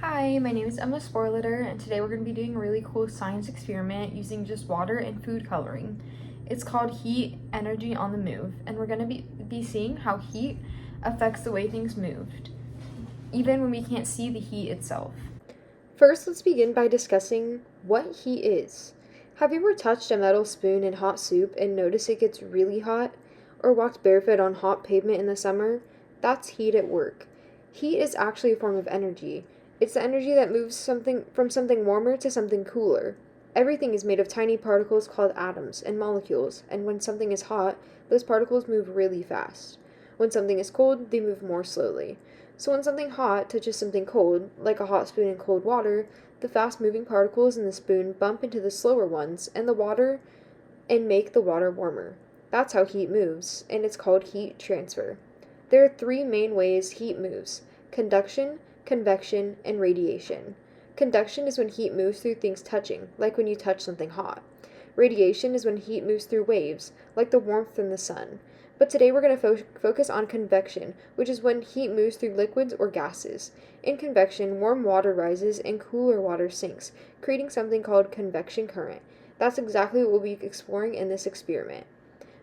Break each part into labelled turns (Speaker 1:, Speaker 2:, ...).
Speaker 1: Hi, my name is Emma Sporlitter, and today we're going to be doing a really cool science experiment using just water and food coloring. It's called Heat Energy on the Move, and we're going to be seeing how heat affects the way things moved, even when we can't see the heat itself.
Speaker 2: First, let's begin by discussing what heat is. Have you ever touched a metal spoon in hot soup and noticed it gets really hot? Or walked barefoot on hot pavement in the summer? That's heat at work. Heat is actually a form of energy. It's the energy that moves something from something warmer to something cooler. Everything is made of tiny particles called atoms and molecules, and when something is hot, those particles move really fast. When something is cold, they move more slowly. So when something hot touches something cold, like a hot spoon in cold water, the fast-moving particles in the spoon bump into the slower ones and the water and make the water warmer. That's how heat moves, and it's called heat transfer. There are three main ways heat moves: conduction, convection, and radiation. Conduction is when heat moves through things touching, like when you touch something hot. Radiation is when heat moves through waves, like the warmth from the sun. But today we're going to focus on convection, which is when heat moves through liquids or gases. In convection, warm water rises and cooler water sinks, creating something called convection current. That's exactly what we'll be exploring in this experiment.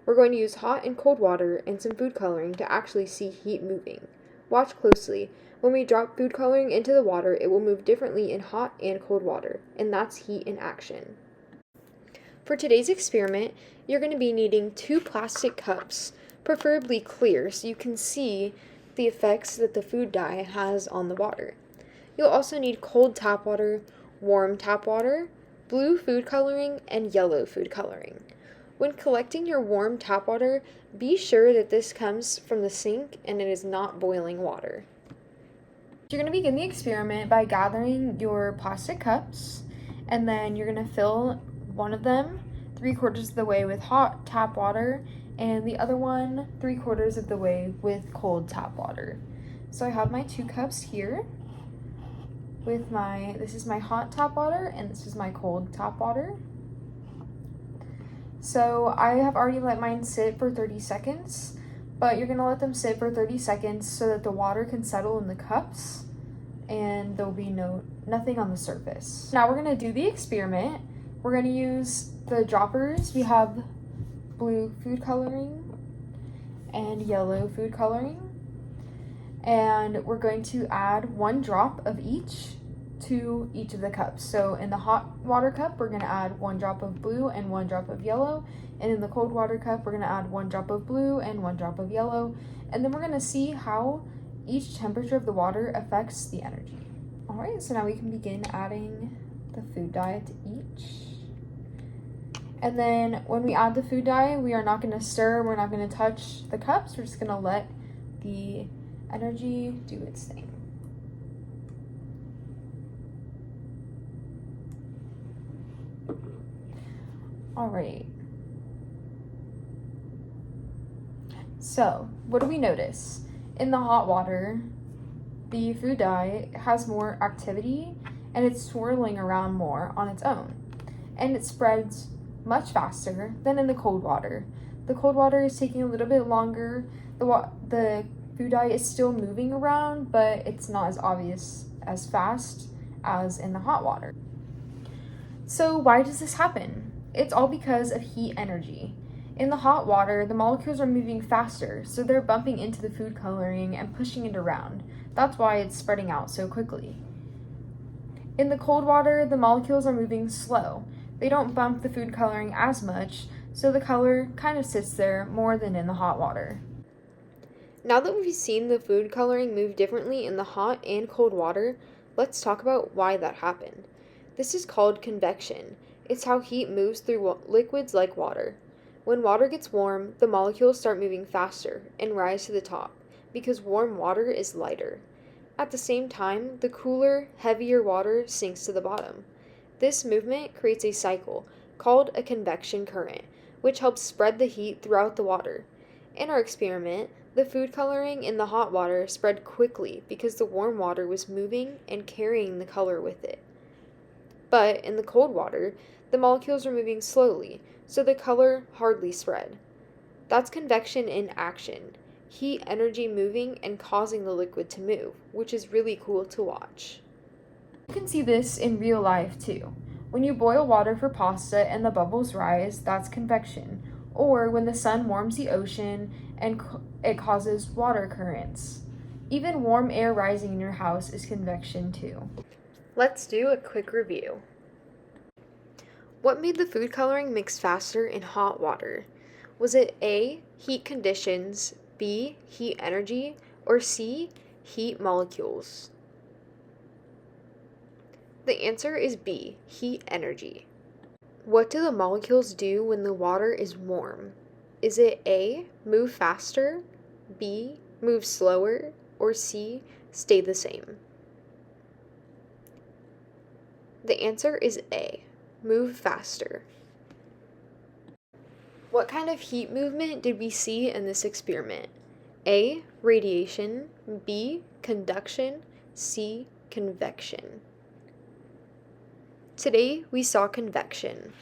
Speaker 2: We're going to use hot and cold water and some food coloring to actually see heat moving. Watch closely. When we drop food coloring into the water, it will move differently in hot and cold water, and that's heat in action. For today's experiment, you're going to be needing 2 plastic cups, preferably clear, so you can see the effects that the food dye has on the water. You'll also need cold tap water, warm tap water, blue food coloring, and yellow food coloring. When collecting your warm tap water, be sure that this comes from the sink and it is not boiling water.
Speaker 1: You're going to begin the experiment by gathering your plastic cups, and then you're going to fill one of them 3/4 of the way with hot tap water and the other one 3/4 of the way with cold tap water. So I have my 2 cups here with this is my hot tap water and this is my cold tap water. So I have already let mine sit for 30 seconds, but you're gonna let them sit for 30 seconds so that the water can settle in the cups and there'll be nothing on the surface. Now we're gonna do the experiment. We're gonna use the droppers. We have blue food coloring and yellow food coloring. And we're going to add 1 drop of each to each of the cups. So in the hot water cup, we're gonna add 1 drop of blue and 1 drop of yellow. And in the cold water cup, we're gonna add 1 drop of blue and 1 drop of yellow. And then we're gonna see how each temperature of the water affects the energy. All right, so now we can begin adding the food dye to each. And then when we add the food dye, we are not gonna stir, we're not gonna touch the cups, we're just gonna let the energy do its thing. All right. So, what do we notice? In the hot water, the food dye has more activity and it's swirling around more on its own. And it spreads much faster than in the cold water. The cold water is taking a little bit longer. The food dye is still moving around, but it's not as obvious as fast as in the hot water. So why does this happen? It's all because of heat energy. In the hot water, the molecules are moving faster, so they're bumping into the food coloring and pushing it around. That's why it's spreading out so quickly. In the cold water, the molecules are moving slow. They don't bump the food coloring as much, so the color kind of sits there more than in the hot water.
Speaker 2: Now that we've seen the food coloring move differently in the hot and cold water, let's talk about why that happened. This is called convection. It's how heat moves through liquids like water. When water gets warm, the molecules start moving faster and rise to the top because warm water is lighter. At the same time, the cooler, heavier water sinks to the bottom. This movement creates a cycle called a convection current, which helps spread the heat throughout the water. In our experiment, the food coloring in the hot water spread quickly because the warm water was moving and carrying the color with it. But in the cold water, the molecules were moving slowly, so the color hardly spread. That's convection in action. Heat energy moving and causing the liquid to move, which is really cool to watch.
Speaker 1: You can see this in real life too. When you boil water for pasta and the bubbles rise, that's convection. Or when the sun warms the ocean and it causes water currents. Even warm air rising in your house is convection too.
Speaker 2: Let's do a quick review. What made the food coloring mix faster in hot water? Was it A, heat conditions, B, heat energy, or C, heat molecules? The answer is B, heat energy. What do the molecules do when the water is warm? Is it A, move faster, B, move slower, or C, stay the same? The answer is A, move faster. What kind of heat movement did we see in this experiment? A, radiation, B, conduction, C, convection. Today we saw convection.